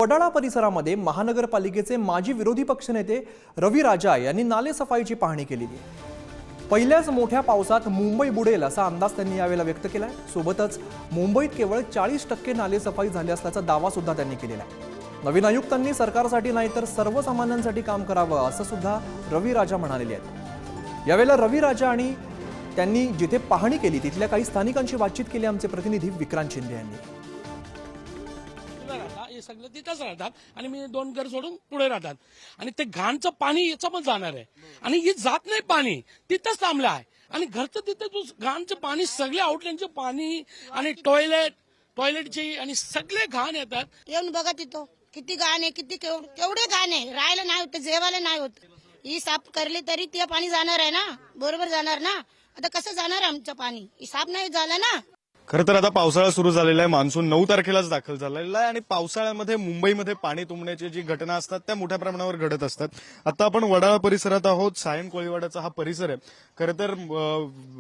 वडाळा परिसरामध्ये महानगरपालिकेचे माजी विरोधी पक्षनेते रवी राजा यांनी नाले सफाईची पाहणी केलेली आहे। पहिल्याच मोठ्या पावसात मुंबई बुडेल असा अंदाज त्यांनी यावेळेला व्यक्त केलाय। सोबतच मुंबईत केवळ 40% नाले सफाई झाली असल्याचा दावा सुद्धा त्यांनी केलेला आहे। नवीन आयुक्तांनी सरकारसाठी नाही तर सर्वसामान्यांसाठी काम करावं असं सुद्धा रवी राजा म्हणालेले आहेत। यावेळेला रवी राजा आणि त्यांनी जिथे पाहणी केली तिथल्या काही स्थानिकांशी बातचीत केली आमचे प्रतिनिधी विक्रांत शिंदे यांनी। हे सगळे तिथंच राहतात आणि मी 2 घर सोडून पुढे राहतात आणि ते घाणचं पाणी याचं पण जाणार आहे आणि हे जात नाही पाणी तिथंच थांबलं आहे आणि घरचं तिथे घाणचं पाणी सगळे आउटलेटचे पाणी आणि टॉयलेटचे आणि सगळे घाण येतात। येऊन बघा तिथं किती घाण आहे, किती केवढे घाण आहे, राहायला नाही होत, जेवायला नाही होत। ही साफ करली तरी ते पाणी जाणार आहे ना, बरोबर जाणार ना। आता कसं जाणार आमचं पाणी, ही साफ नाही झालं ना। खरं तर आता पावसाळा सुरू झालेला आहे, मान्सून 9 तारखेलाच दाखल झालेला आहे आणि पावसाळ्यामध्ये मुंबईमध्ये पाणी तुंबण्याची जी घटना असतात त्या मोठ्या प्रमाणावर घडत असतात। आता आपण वडाळा परिसरात आहोत, सायन कोळीवाड्याचा हा परिसर आहे। खरं तर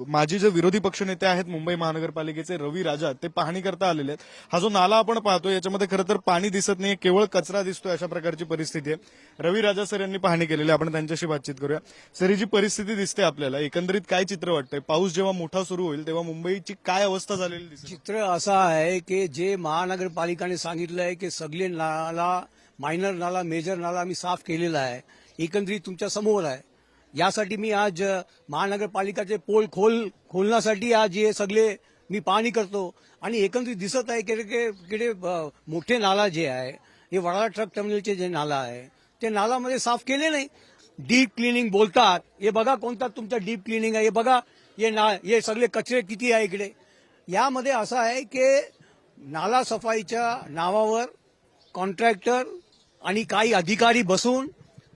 माजी जे विरोधी पक्षनेते आहेत मुंबई महानगरपालिकेचे रवी राजा ते पाहणी करता आलेले आहेत। हा जो नाला आपण पाहतोय याच्यामध्ये खरं तर पाणी दिसत नाही, केवळ कचरा दिसतोय, अशा प्रकारची परिस्थिती आहे। रवी राजा सर यांनी पाहणी केलेली, आपण त्यांच्याशी बातचीत करूया। सर, ही जी परिस्थिती दिसते आपल्याला एकंदरीत काय चित्र वाटतंय? पाऊस जेव्हा मोठा सुरू होईल तेव्हा मुंबईची काय अवस्था झालेली दिसते? चित्र असं आहे की जे महानगरपालिकेने सांगितलं आहे की सगळे नाला, मायनर नाला, मेजर नाला मी साफ केलेला आहे, एकंदरीत तुमच्या समोर आहे। यासाठी मी आज महानगरपालिकाचे पोल खोलण्यासाठी आज हे सगळे मी पाहणी करतो आणि एकंदरीत दिसत आहे की मोठे नाला जे आहे हे वडाळा ट्रक टर्मिनलचे जे नाला आहे ते नालामध्ये साफ केले नाही। डीप क्लिनिंग बोलतात, हे बघा कोणता तुमचा डीप क्लिनिंग आहे, हे बघा हे सगळे कचरे किती आहे इकडे। यामध्ये असं आहे की नाला सफाईच्या नावावर कॉन्ट्रॅक्टर आणि काही अधिकारी बसून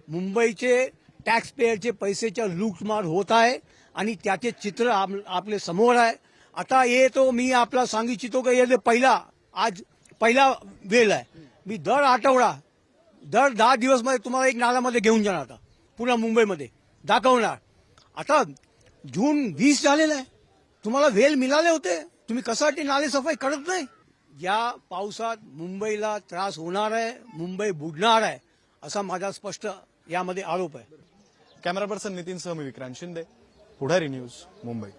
मुंबईचे टॅक्स पेयरचे पैसेच्या लूटमार होत आहे आणि त्याचे चित्र आपले समोर आहे। आता हे तो मी आपला सांगू इच्छितो की हे पहिला वेळ आहे। मी दर आठवडा, दर 10 दिवस मध्ये तुम्हाला एक नालामध्ये घेऊन जाणार, आता पुन्हा मुंबईमध्ये दाखवणार। आता जून 20 झालेला आहे, तुम्हाला वेळ मिळाले होते, तुम्ही कशासाठी नाले सफाई करत नाही? या पावसात मुंबईला त्रास होणार आहे, मुंबई बुडणार आहे असा माझा स्पष्ट यामध्ये आरोप आहे। कॅमेरा पर्सन नितीन सह मी विक्रांत शिंदे, पुढारी न्यूज, मुंबई।